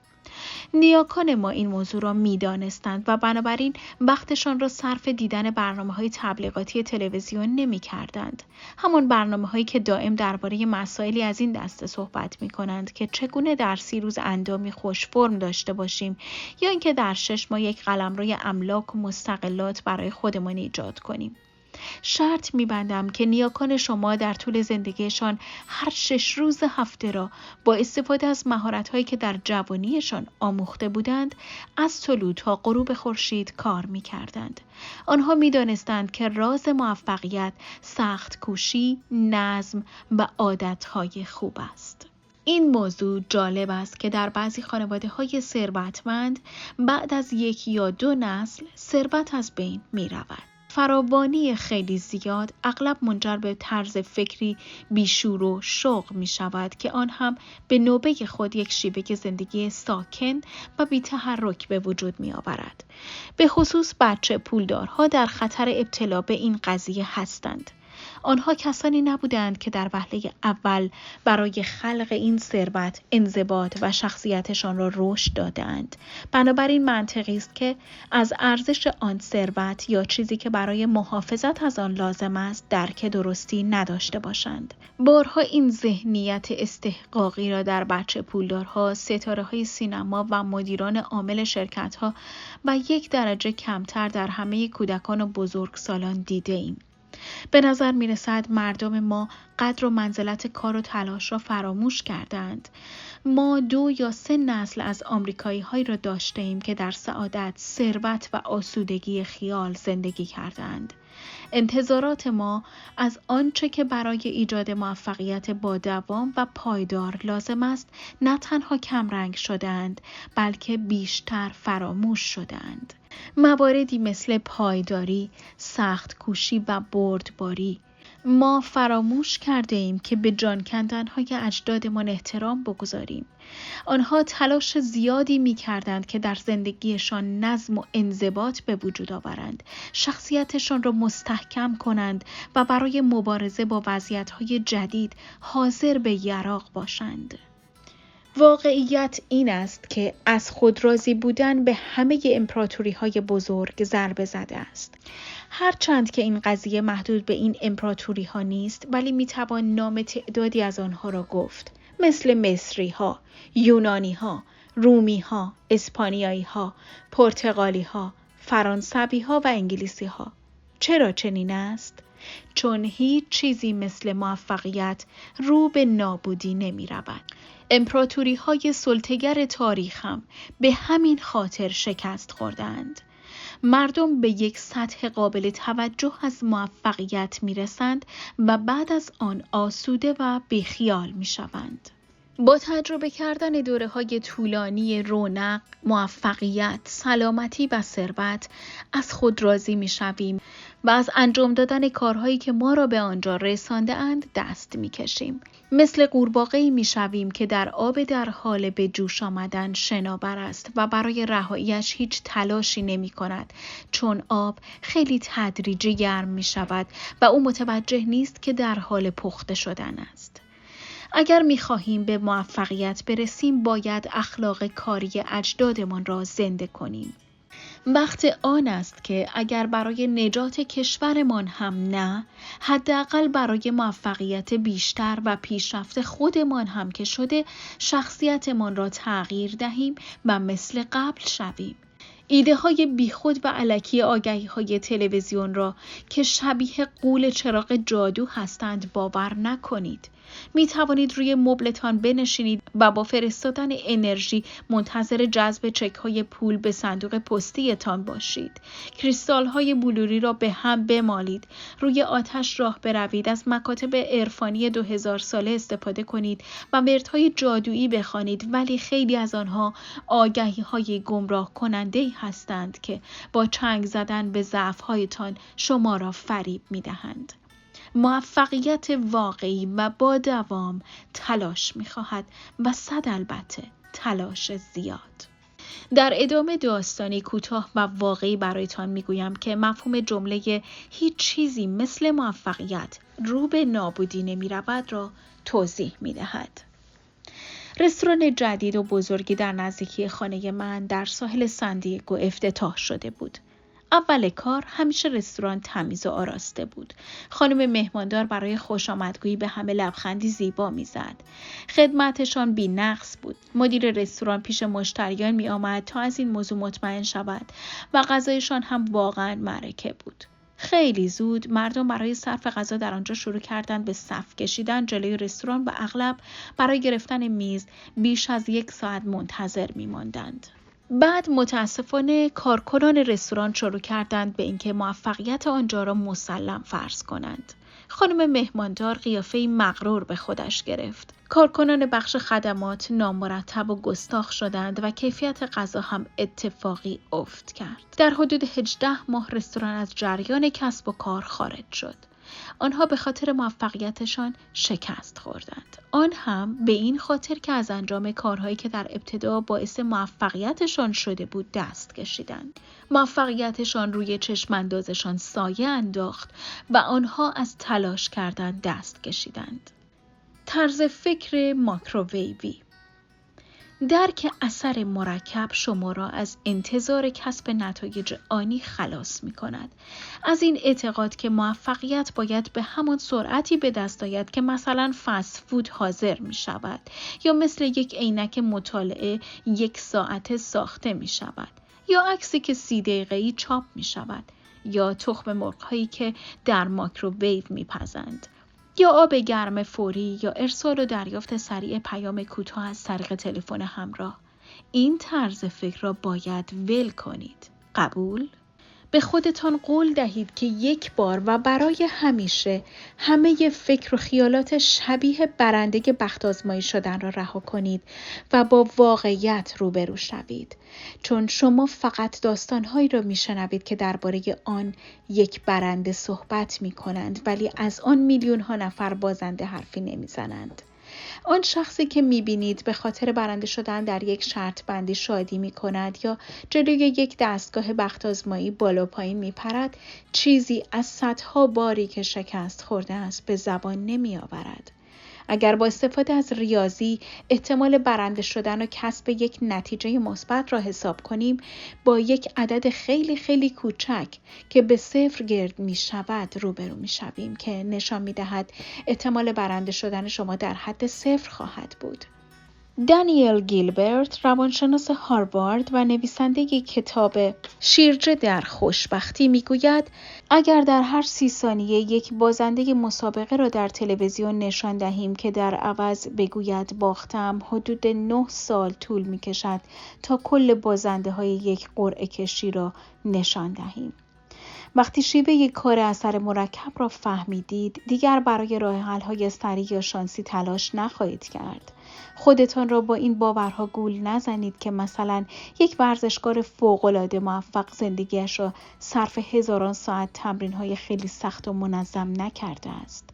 نیاکان ما این موضوع را می‌دانستند و بنابراین وقتشان را صرف دیدن برنامه‌های تبلیغاتی تلویزیون نمی‌کردند. همان برنامه‌هایی که دائم درباره مسائلی از این دسته صحبت می‌کنند که چگونه در 30 روز اندامی خوش فرم داشته باشیم یا اینکه در 6 ماه یک قلمروی املاک و مستقلات برای خودمان ایجاد کنیم. شرط می‌بندم که نیاکان شما در طول زندگیشان هر 6 روز هفته را با استفاده از مهارت‌هایی که در جوانیشان آموخته بودند، از طلوع تا غروب خورشید کار می‌کردند. آنها می‌دانستند که راز موفقیت سخت کوشی، نظم و عادت‌های خوب است. این موضوع جالب است که در بعضی خانواده‌های ثروتمند بعد از 1 یا 2 نسل ثروت از بین می‌رود. فراوانی خیلی زیاد اغلب منجر به طرز فکری بیشور و شوق می شود که آن هم به نوبه خود یک شیوه زندگی ساکن و بی تحرک به وجود می آورد. به خصوص بچه پولدارها در خطر ابتلا به این قضیه هستند. آنها کسانی نبودند که در وهله اول برای خلق این ثروت انضباط و شخصیتشان را رشد دادند. بنابراین منطقی است که از ارزش آن ثروت یا چیزی که برای محافظت از آن لازم است درک درستی نداشته باشند. بارها این ذهنیت استحقاقی را در بچه پولدارها، ستاره‌های سینما و مدیران عامل شرکت‌ها و یک درجه کمتر در همه کودکان و بزرگسالان دیده ایم. به نظر می رسد مردم ما قدر و منزلت کار و تلاش را فراموش کردند. ما 2 یا 3 نسل از آمریکایی هایی را داشته ایم که در سعادت، ثروت و آسودگی خیال زندگی کردند. انتظارات ما از آنچه که برای ایجاد موفقیت با دوام و پایدار لازم است نه تنها کمرنگ شدند بلکه بیشتر فراموش شدند. مواردی مثل پایداری، سخت کوشی و بردباری. ما فراموش کرده ایم که به جان کندن‌های اجدادمان احترام بگذاریم. آنها تلاش زیادی می کردند که در زندگیشان نظم و انضباط به وجود آورند، شخصیتشان را مستحکم کنند و برای مبارزه با وضعیت‌های جدید حاضر به یراق باشند. واقعیت این است که از خود راضی بودن به همه امپراتوری‌های بزرگ ضربه زده است. هرچند که این قضیه محدود به این امپراتوری‌ها نیست، ولی میتوان نام تعدادی از آنها را گفت، مثل مصری‌ها، یونانی‌ها، رومی‌ها، اسپانیایی‌ها، پرتغالی‌ها، فرانسوی‌ها و انگلیسی‌ها. چرا چنین است؟ چون هیچ چیزی مثل موفقیت رو به نابودی نمی رود. امپراتوری‌های سلطه‌گر تاریخ هم به همین خاطر شکست خوردند. مردم به یک سطح قابل توجه از موفقیت می رسند و بعد از آن آسوده و بیخیال می شوند. با تجربه کردن دوره‌های طولانی رونق، موفقیت، سلامتی و ثروت از خود راضی می‌شویم و از انجام دادن کارهایی که ما را به آنجا رسانده اند دست می‌کشیم. مثل قورباغه‌ای می‌شویم که در آب در حال به جوش آمدن شناور است و برای رهایی‌اش هیچ تلاشی نمی‌کند، چون آب خیلی تدریجی گرم می‌شود و او متوجه نیست که در حال پخته شدن است. اگر می‌خواهیم به موفقیت برسیم باید اخلاق کاری اجدادمان را زنده کنیم. وقت آن است که اگر برای نجات کشورمان هم نه، حداقل برای موفقیت بیشتر و پیشرفت خودمان هم که شده شخصیتمان را تغییر دهیم و مثل قبل شویم. ایده های بیخود و الکی آگهی های تلویزیون را که شبیه غول چراغ جادو هستند باور نکنید. می توانید روی مبلتان بنشینید و با فرستادن انرژی منتظر جذب چک های پول به صندوق پستی تان باشید. کریستال های بلوری را به هم بمالید، روی آتش راه بروید، از مکاتب عرفانی 2000 ساله استفاده کنید و مردهای جادویی بخوانید، ولی خیلی از آنها آگهی های گمراه کننده هستند که با چنگ زدن به ضعف هایتان شما را فریب می دهند. موفقیت واقعی و با دوام تلاش می‌خواهد و البته تلاش زیاد. در ادامه داستانی کوتاه و واقعی برایتان میگویم که مفهوم جمله هیچ چیزی مثل موفقیت رو به نابودی نمی‌رود را توضیح می‌دهد. رستوران جدید و بزرگی در نزدیکی خانه من در ساحل ساندیگو افتتاح شده بود. اول کار همیشه رستوران تمیز و آراسته بود. خانم مهماندار برای خوشامدگویی به همه لبخندی زیبا میزد. خدمتشان بی نقص بود. مدیر رستوران پیش مشتریان می آمد تا از این موضوع مطمئن شود و غذایشان هم واقعا معرکه بود. خیلی زود مردم برای صرف غذا در آنجا شروع کردند به صف کشیدن جلوی رستوران و اغلب برای گرفتن میز بیش از 1 ساعت منتظر می ماندند. بعد متاسفانه کارکنان رستوران شروع کردند به اینکه موفقیت آنجا را مسلم فرض کنند. خانم مهماندار قیافه‌ای مغرور به خودش گرفت. کارکنان بخش خدمات نامرتب و گستاخ شدند و کیفیت غذا هم اتفاقی افت کرد. در حدود 18 ماه رستوران از جریان کسب و کار خارج شد. آنها به خاطر موفقیتشان شکست خوردند. آن هم به این خاطر که از انجام کارهایی که در ابتدا باعث موفقیتشان شده بود دست کشیدند. موفقیتشان روی چشم اندازشان سایه انداخت و آنها از تلاش کردن دست کشیدند. طرز فکر ماکروویوی. درک اثر مرکب شما را از انتظار کسب نتایج آنی خلاص می کند. از این اعتقاد که موفقیت باید به همان سرعتی به دست آید که مثلا فست فود حاضر می شود یا مثل یک عینک مطالعه 1 ساعته ساخته می شود یا عکسی که 30 دقیقه‌ای چاپ می شود یا تخم مرغ‌هایی که در ماکروویو می پزند یا آب گرم فوری یا ارسال و دریافت سریع پیام کوتاه از طریق تلفن همراه. این طرز فکر را باید ول کنید. قبول؟ به خودتان قول دهید که یک بار و برای همیشه همه فکر و خیالات شبیه برنده بخت آزمایی شدن را رها کنید و با واقعیت روبرو شوید. چون شما فقط داستانهایی را میشنوید که درباره آن یک برنده صحبت میکنند ولی از آن میلیون ها نفر بازنده حرفی نمیزنند. آن شخصی که میبینید به خاطر برنده شدن در یک شرط بندی شادی میکند یا جلوی یک دستگاه بخت آزمایی بالا پایین میپرد، چیزی از صدها باری که شکست خورده است به زبان نمیآورد. اگر با استفاده از ریاضی احتمال برنده شدن و کسب یک نتیجه مثبت را حساب کنیم، با یک عدد خیلی خیلی کوچک که به 0 گرد می شود روبرو می شویم که نشان می دهد احتمال برنده شدن شما در حد 0 خواهد بود. دانیل گیلبرت، روانشناس هاروارد و نویسنده کتاب شیرجه در خوشبختی میگوید اگر در هر 30 ثانیه یک بازنده مسابقه را در تلویزیون نشان دهیم که در عوض بگوید باختم، حدود 9 سال طول میکشد تا کل بازنده های یک قرعه کشی را نشان دهیم. وقتی شیوه کار اثر مرکب را فهمیدید، دیگر برای راه حل‌های سریع یا شانسی تلاش نخواهید کرد. خودتان را با این باورها گول نزنید که مثلا یک ورزشکار فوق‌العاده موفق زندگیش را صرف هزاران ساعت تمرین‌های خیلی سخت و منظم نکرده است.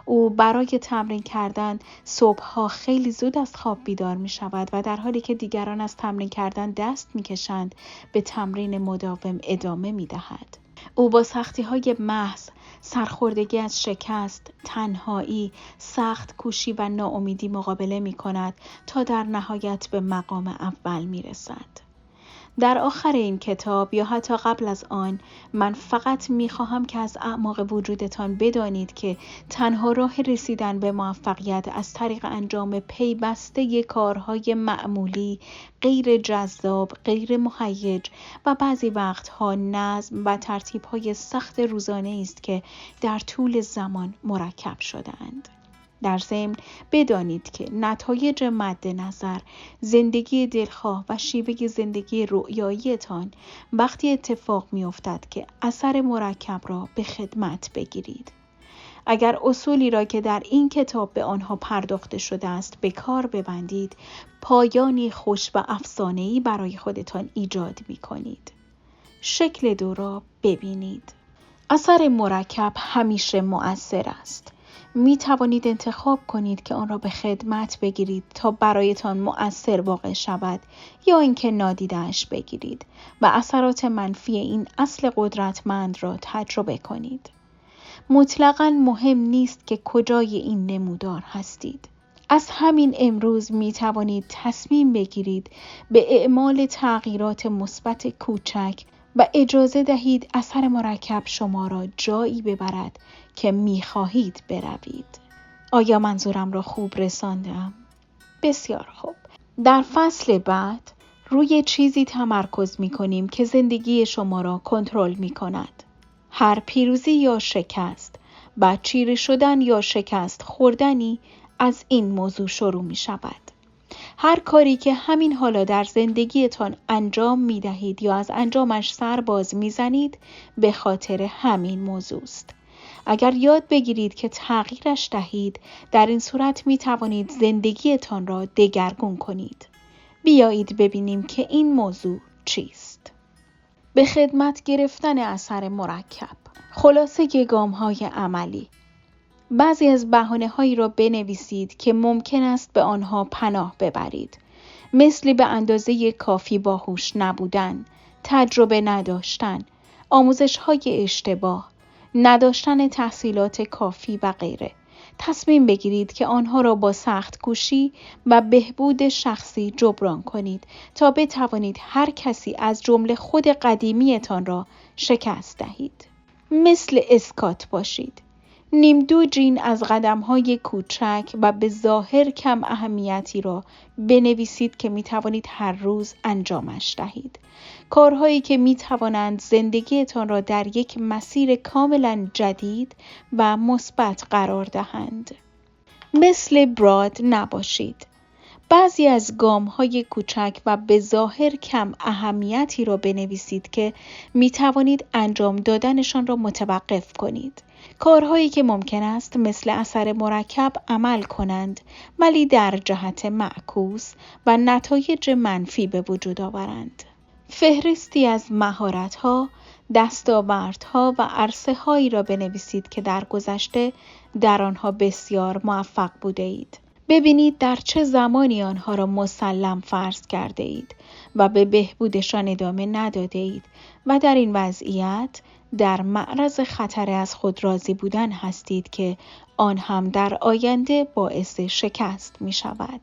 او برای تمرین کردن صبح‌ها خیلی زود از خواب بیدار می شود و در حالی که دیگران از تمرین کردن دست می کشند به تمرین مداوم ادامه می دهد. او با سختی‌های محض، سرخوردگی از شکست، تنهایی، سخت کوشی و ناامیدی مقابله می کند تا در نهایت به مقام اول می رسد. در آخر این کتاب یا حتی قبل از آن، من فقط می خواهم که از اعماق وجودتان بدانید که تنها راه رسیدن به موفقیت از طریق انجام پیوسته کارهای معمولی، غیر جذاب، غیر مهیج و بعضی وقتها نظم و ترتیب‌های سخت روزانه است که در طول زمان مرکب شده‌اند. در ضمن بدانید که نتایج مد نظر، زندگی دلخواه و شیوه زندگی رؤیایی‌تان وقتی اتفاق می‌افتد که اثر مرکب را به خدمت بگیرید. اگر اصولی را که در این کتاب به آنها پرداخته شده است به کار ببندید، پایانی خوش و افسانه‌ای برای خودتان ایجاد می‌کنید. شکل 2 را ببینید. اثر مرکب همیشه مؤثر است. می توانید انتخاب کنید که آن را به خدمت بگیرید تا برایتان مؤثر واقع شود یا اینکه نادیده‌اش بگیرید و اثرات منفی این اصل قدرتمند را تجربه کنید. مطلقاً مهم نیست که کجای این نمودار هستید. از همین امروز می توانید تصمیم بگیرید به اعمال تغییرات مثبت کوچک و اجازه دهید اثر مرکب شما را جایی ببرد که می خواهید بروید. آیا منظورم را خوب رساندم؟ بسیار خوب. در فصل بعد روی چیزی تمرکز می کنیم که زندگی شما را کنترل می کند. هر پیروزی یا شکست، چیره شدن یا شکست خوردنی از این موضوع شروع می شود. هر کاری که همین حالا در زندگیتان انجام می دهید یا از انجامش سر باز می زنید به خاطر همین موضوع است. اگر یاد بگیرید که تغییرش دهید، در این صورت می توانید زندگیتان را دگرگون کنید. بیایید ببینیم که این موضوع چیست. به خدمت گرفتن اثر مرکب. خلاصه گام‌های عملی. بعضی از بهانه‌هایی را بنویسید که ممکن است به آنها پناه ببرید. مثل به اندازه کافی باهوش نبودن، تجربه نداشتن، آموزش‌های اشتباه، نداشتن تحصیلات کافی و غیره. تصمیم بگیرید که آنها را با سخت کوشی و بهبود شخصی جبران کنید تا بتوانید هر کسی از جمله خود قدیمیتان را شکست دهید. مثل اسکات باشید. نیمدوجین از قدم‌های کوچک و به ظاهر کم اهمیتی را بنویسید که می‌توانید هر روز انجامش دهید. کارهایی که می‌توانند زندگیتان را در یک مسیر کاملاً جدید و مثبت قرار دهند. مثل براد نباشید. بعضی از گام‌های کوچک و به ظاهر کم اهمیتی را بنویسید که می توانید انجام دادنشان را متوقف کنید. کارهایی که ممکن است مثل اثر مرکب عمل کنند ولی در جهت معکوس و نتایج منفی به وجود آورند. فهرستی از مهارت‌ها، دستاوردها و عرصه‌هایی را بنویسید که در گذشته در آنها بسیار موفق بوده اید. ببینید در چه زمانی آنها را مسلم فرض کرده اید و به بهبودشان ادامه نداده اید و در این وضعیت در معرض خطر از خود راضی بودن هستید که آن هم در آینده باعث شکست می شود.